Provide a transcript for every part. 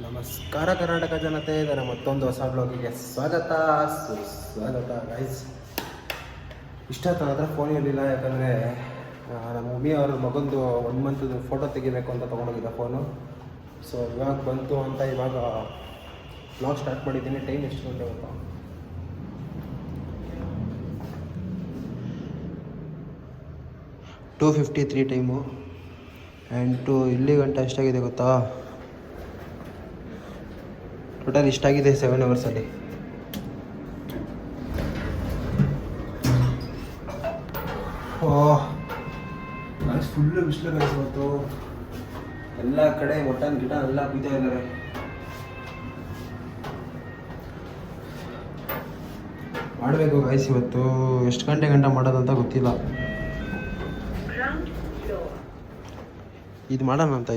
ನಮಸ್ಕಾರ ಕರ್ನಾಟಕ ಜನತೆ, ಇದರ ಮತ್ತೊಂದು ಹೊಸ ಬ್ಲಾಗಿಗೆ ಸ್ವಾಗತ ಸುಸ್ವಾಗತ ಗೈಸ್. ಇಷ್ಟ ಹತ್ರ ಫೋನ್ ಇರಲಿಲ್ಲ, ಯಾಕಂದರೆ ನಮ್ಮ ಮಮ್ಮಿ ಅವ್ರ ಮಗಂದು 1 ಮಂತ್ದು ಫೋಟೋ ತೆಗಿಬೇಕು ಅಂತ ತೊಗೊಂಡೋಗಿದ್ದ ಫೋನು. ಸೊ ಇವಾಗ ಬಂತು ಅಂತ ಇವಾಗ ಬ್ಲಾಗ್ ಸ್ಟಾರ್ಟ್ ಮಾಡಿದ್ದೀನಿ. ಟೈಮ್ ಎಷ್ಟು ಗಂಟೆ ಗೊತ್ತಾ? 2:53 ಟೈಮು. ಆ್ಯಂಡ್ ಇಲ್ಲಿ ಗಂಟೆ ಎಷ್ಟಾಗಿದೆ ಗೊತ್ತಾ? ಟೋಟಲ್ ಇಷ್ಟಾಗಿದೆ 7 ಅವರ್ಸಲ್ಲಿ. ಫುಲ್ಲು ಬಿಸಿಲು ಕಳಿಸ್ಬತ್ತು. ಎಲ್ಲ ಕಡೆ ಮಟನ್ ಗಿಟ ಎಲ್ಲ ಕುಯ್ತಾ ಇದ್ದಾರೆ. ಮಾಡಬೇಕು ಗೈಸ್. ಇವತ್ತು ಎಷ್ಟು ಗಂಟೆ ಮಾಡೋದಂತ ಗೊತ್ತಿಲ್ಲ. ಇದು ಮಾಡೋಣ ಅಂತ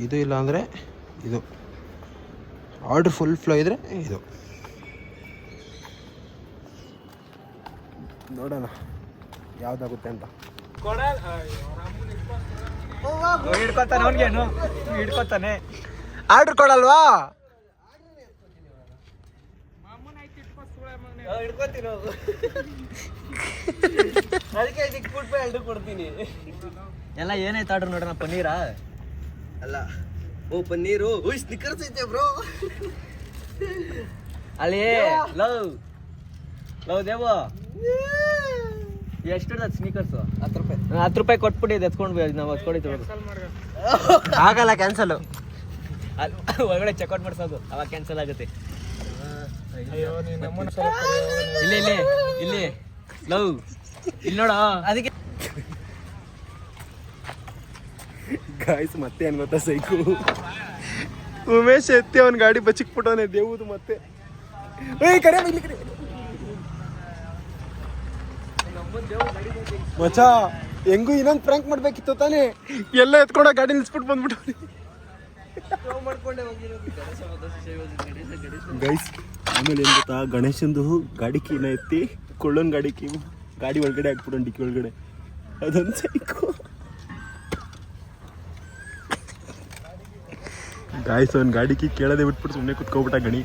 ಇದು ಇಲ್ಲ ಅಂದರೆ ಇದು ಆರ್ಡ್ರ್ ಫುಲ್ ಫ್ಲೋ ಇದ್ದರೆ ಇದು ನೋಡೋಣ ಯಾವುದಾಗುತ್ತೆ ಅಂತ. ಹಿಡ್ಕೊತಾನೆ ಆರ್ಡ್ರ್ ಕೊಡಲ್ವಾ? ಅದಕ್ಕೆ ಸಿಕ್ಬಿಟ್ಟು 2 ಕೊಡ್ತೀನಿ. ಎಲ್ಲ ಏನಾಯ್ತು ಆರ್ಡ್ರ್ ನೋಡೋಣ. ಪನ್ನೀರಾ ಅಲ್ಲ, ಓ ಪನ್ನೀರು. ಸ್ನಿಕರ್ಸ್ ಐತೆ ಬ್ರೋ ಅಲ್ಲಿ. ಲವ್ ದೇವು ಎಷ್ಟು ಸ್ನೀಕರ್ಸು? 10 ರೂಪಾಯಿ. 10 ರೂಪಾಯಿ ಕೊಟ್ಬಿಟ್ಟು ಎತ್ಕೊಂಡು ನಾವು ಎತ್ಕೊಂಡಿತ್ತು. ಆಗಲ್ಲ, ಕ್ಯಾನ್ಸಲು. ಒಳಗಡೆ ಚೆಕ್ಔಟ್ ಮಾಡಿಸೋದು, ಅವಾಗ ಕ್ಯಾನ್ಸಲ್ ಆಗುತ್ತೆ. ಇಲ್ಲಿ ಇಲ್ಲಿ ಇಲ್ಲಿ ಲವ್ ಇಲ್ಲಿ ನೋಡ. ಅದಕ್ಕೆ ಗಾಯ್ಸ್ ಮತ್ತೆ ಏನು ಗೊತ್ತಾ ಸೈಕು, ಉಮೇಶ್ ಎತ್ತಿ ಅವನ ಗಾಡಿ ಬಚ್ಚಿಕ್ಬಿಟ್ಟವನೆ ದೇವುದು. ಮತ್ತೆ ಮಚಾ ಹೆಂಗು ಇನ್ನೊಂದು ಪ್ರ್ಯಾಂಕ್ ಮಾಡ್ಬೇಕಿತ್ತು ತಾನೇ. ಎಲ್ಲ ಎತ್ಕೊಂಡ ಗಾಡಿ ನಿಲ್ಸ್ಬಿಟ್ಟು ಬಂದ್ಬಿಟ್ಟು ಗೈಸ್. ಆಮೇಲೆ ಏನು ಗೊತ್ತಾ, ಗಣೇಶಂದು ಗಾಡಿ ಕೀನ ಎತ್ತಿ ಕೊಳ್ಳೋನ್ ಗಾಡಿ ಒಳಗಡೆ ಹಾಕ್ಬಿಟ್ಟು ಡಿಕ್ಕಿ ಒಳಗಡೆ. ಅದೊಂದು ಸೈಕು ಗಾಯ್ಸ್. ಅವ್ನ ಗಾಡಿ ಕೀ ಕೇಳದೆ ಬಿಟ್ಬಿಟ್ಟು ಸುಮ್ಮನೆ ಕುತ್ಕೊಬಿಟ್ಟ ಗಣಿ.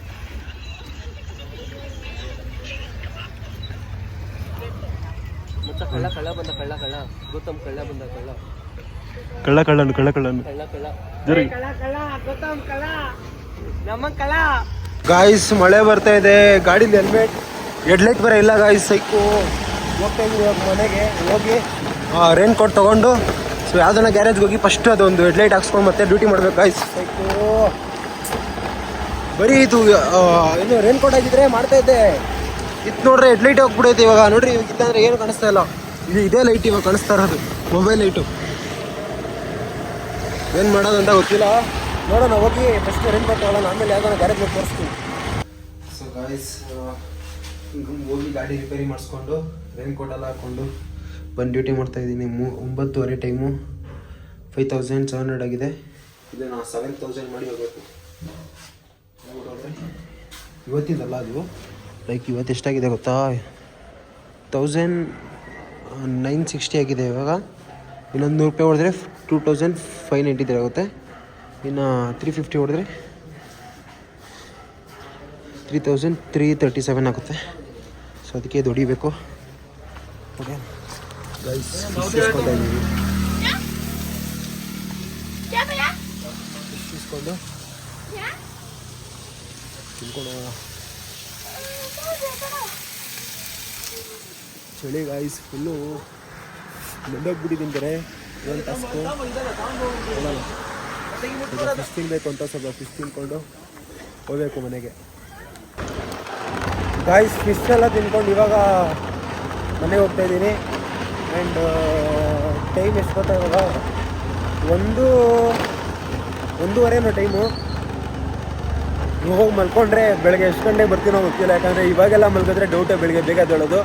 ಗಾಯ್ಸ್ ಮಳೆ ಬರ್ತಾ ಇದೆ, ಗಾಡಿಲಿ ಹೆಲ್ಮೆಟ್ ಹೆಡ್ಲೈಟ್ ಬೇರೆ ಇಲ್ಲ ಗಾಯ್ಸ್. ಸೈಕು ಹೋಗ್ತಾ ಇದ್ದೀವಿ ಇವಾಗ ಮನೆಗೆ. ಹೋಗಿ ರೈನ್ ಕೋಟ್ ತೊಗೊಂಡು ಸೊ ಯಾವ್ದನ್ನ ಗ್ಯಾರೇಜ್ಗೆ ಹೋಗಿ ಫಸ್ಟ್ ಅದೊಂದು ಹೆಡ್ಲೈಟ್ ಹಾಕ್ಸ್ಕೊಂಡು ಮತ್ತೆ ಡ್ಯೂಟಿ ಮಾಡ್ಬೇಕು ಗಾಯ್ಸ್. ಸೈಕು ಬರೀ ಇದು ಏನು ರೈನ್ ಕೋಟ್ ಆಗಿದ್ರೆ ಮಾಡ್ತಾ ಇದ್ದೆ. ಇದು ನೋಡ್ರೆ ಹೆಡ್ಲೈಟ್ ಹೋಗ್ಬಿಡೈತೆ ಇವಾಗ. ನೋಡ್ರಿ ಇವಾಗ ಇಲ್ಲಾಂದ್ರೆ ಏನು ಕಾಣಿಸ್ತಾ ಇಲ್ಲ. ಇದೇ ಲೈಟ್ ಇವಾಗ ಕಾಣಿಸ್ತಾ ಇರೋದು, ಮೊಬೈಲ್ ಲೈಟು. ಏನು ಮಾಡೋದು ಅಂತ ಗೊತ್ತಿಲ್ಲ. ನೋಡೋಣ, ಹೋಗಿ ಫಸ್ಟ್ ರೈನ್ ಕೋಟ್ ತಗೊಳ್ಳೋಣ, ಆಮೇಲೆ ಯಾವ್ದಾನ ಗ್ಯಾರೇಜ್ ಹೋಗಿ ತೋರಿಸ್ತೀನಿ. ಸೊ ಗಾಯ್ಸ್ ಹೋಗಿ ಗಾಡಿ ರಿಪೇರಿ ಮಾಡಿಸ್ಕೊಂಡು ರೈನ್ ಕೋಟ್ ಎಲ್ಲ ಹಾಕ್ಕೊಂಡು ಬಂದು ಡ್ಯೂಟಿ ಮಾಡ್ತಾಯಿದ್ದೀನಿ. 9:30 ಟೈಮು. 5700 ಆಗಿದೆ. ಇದು ನಾವು 7000 ಮಾಡಿ ಹೋಗ್ಬೇಕು. ಇವತ್ತಿದಲ್ಲ ಅದು, ಲೈಕ್ ಇವತ್ತು ಎಷ್ಟಾಗಿದೆ ಗೊತ್ತಾ? 1960 ಆಗಿದೆ ಇವಾಗ. ಇನ್ನೊಂದು 100 ರೂಪಾಯಿ ಹೊಡೆದ್ರೆ 2593 ಆಗುತ್ತೆ. ಇನ್ನು 350 ಹೊಡೆದ್ರೆ 3337 ಆಗುತ್ತೆ. ಸೊ ಅದಕ್ಕೆ ಇದು ಹೊಡಿಬೇಕು. ಓಕೆ ಗೈಸ್, ಇಸ್ಕೊತಾ ಇದ್ದೀವಿ. ಇಸ್ಕೊಂಡು ತಿನ್ಕೊಂಡು ಚಳಿ ಗಾಯ್ಸ್. ಫುಲ್ಲು ನೆಂದೋಗ್ಬಿಟ್ಟಿದ್ದೀನಿ ಬೇರೆ. ಒಂದು ಟಾಸ್ಕು ಫಿಶ್ ತಿನ್ಬೇಕು ಅಂತ ಸ್ವಲ್ಪ ಫಿಶ್ ತಿನ್ಕೊಂಡು ಹೋಗ್ಬೇಕು ಮನೆಗೆ ಗಾಯ್ಸ್. ಫಿಶ್ ಎಲ್ಲ ತಿನ್ಕೊಂಡು ಇವಾಗ ಮನೆಗೆ ಹೋಗ್ತಾಯಿದ್ದೀನಿ. ಆ್ಯಂಡ್ ಟೈಮ್ ಎಷ್ಟು ಗೊತ್ತಾ ಇವಾಗ? 1:30 ಟೈಮು. ಹೋಗಿ ಮಲ್ಕೊಂಡ್ರೆ ಬೆಳಗ್ಗೆ ಎಷ್ಟು ಗಂಟೆಗೆ ಬರ್ತೀನೋ ಗೊತ್ತಿಲ್ಲ, ಯಾಕಂದರೆ ಇವಾಗೆಲ್ಲ ಮಲ್ಗಿದ್ರೆ ಡೌಟೇ ಬೆಳಗ್ಗೆ ಬೇಗ ಎದ್ದೇಳೋದು.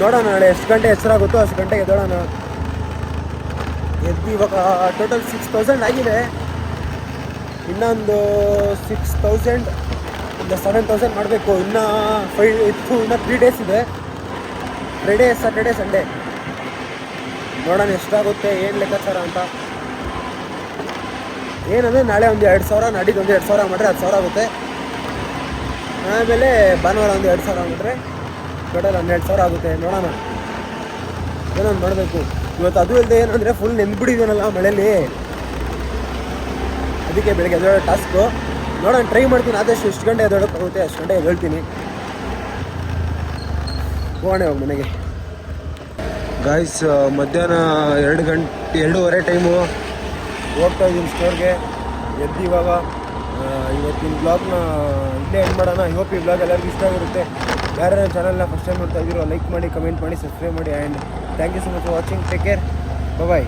ನೋಡೋಣ ನಾಳೆ ಎಷ್ಟು ಗಂಟೆ ಎಚ್ಚರಾಗುತ್ತೋ ಅಷ್ಟು ಗಂಟೆಗೆ ಎದ್ದೇಳೋಣ. ಎದ್ದು ಇವಾಗ ಟೋಟಲ್ 6000 ಆಗಿದೆ. ಇನ್ನೊಂದು 6000 ಇಲ್ಲ 7000 ಮಾಡಬೇಕು. ಇನ್ನೂ 3 ಡೇಸ್ ಇದೆ. Friday, Saturday, Sunday. ನೋಡೋಣ ಎಷ್ಟಾಗುತ್ತೆ, ಏನು ಲೆಕ್ಕಾಚಾರ ಅಂತ. ಏನಂದರೆ ನಾಳೆ ಒಂದು 2,000, ನಾಡಿದ್ದು ಒಂದು 2,000 ಮಾಡಿದ್ರೆ 10,000 ಆಗುತ್ತೆ. ಆಮೇಲೆ ಭಾನುವಾರ ಒಂದು 2,000 ಮಾಡಿದ್ರೆ ಟೋಟಲ್ 12,000 ಆಗುತ್ತೆ. ನೋಡೋಣ ಏನೊಂದು ಮಾಡಬೇಕು ಇವತ್ತು. ಅದು ಇಲ್ಲದೆ ಏನಂದರೆ ಫುಲ್ ನೆಂದ್ಬಿಟ್ಟಿದ್ದೀನಲ್ಲ ಮಳೇಲಿ, ಅದಕ್ಕೆ ಬೆಳಗ್ಗೆ ಎದ್ದೇಳೋ ಟಾಸ್ಕು. ನೋಡೋಣ, ಟ್ರೈ ಮಾಡ್ತೀನಿ ಆದಷ್ಟು ಎಷ್ಟು ಗಂಟೆ ಎದ್ದೇಳೋಕ್ಕಾಗುತ್ತೆ ಅಷ್ಟು ಗಂಟೆ ಎದ್ದೇಳ್ತೀನಿ. ಹೋಗೋಣ ಇವಾಗ ಮನೆಗೆ. ಗಾಯ್ಸ್, ಮಧ್ಯಾಹ್ನ 2:30 ಟೈಮು ಹೋಗ್ತಾ ಇದ್ದೀನಿ ಸ್ಟೋರ್ಗೆ. ಎದ್ದು ಇವಾಗ ಇವತ್ತಿನ ಬ್ಲಾಗ್ನ ಇಲ್ಲೇ ಎಂಡ್ ಮಾಡೋಣ. ಐ ಹೋಪ್ ಈ ಬ್ಲಾಗ್ ಎಲ್ಲರಿಗೂ ಇಷ್ಟ ಆಗಿರುತ್ತೆ. ಯಾರು ನನ್ನ ಚಾನಲ್ನ ಫಸ್ಟ್ ಟೈಮ್ ನೋಡ್ತಾ ಇದ್ದೀರೋ ಲೈಕ್ ಮಾಡಿ, ಕಮೆಂಟ್ ಮಾಡಿ, ಸಬ್ಸ್ಕ್ರೈಬ್ ಮಾಡಿ. And thank you so much for watching. Take care, bye.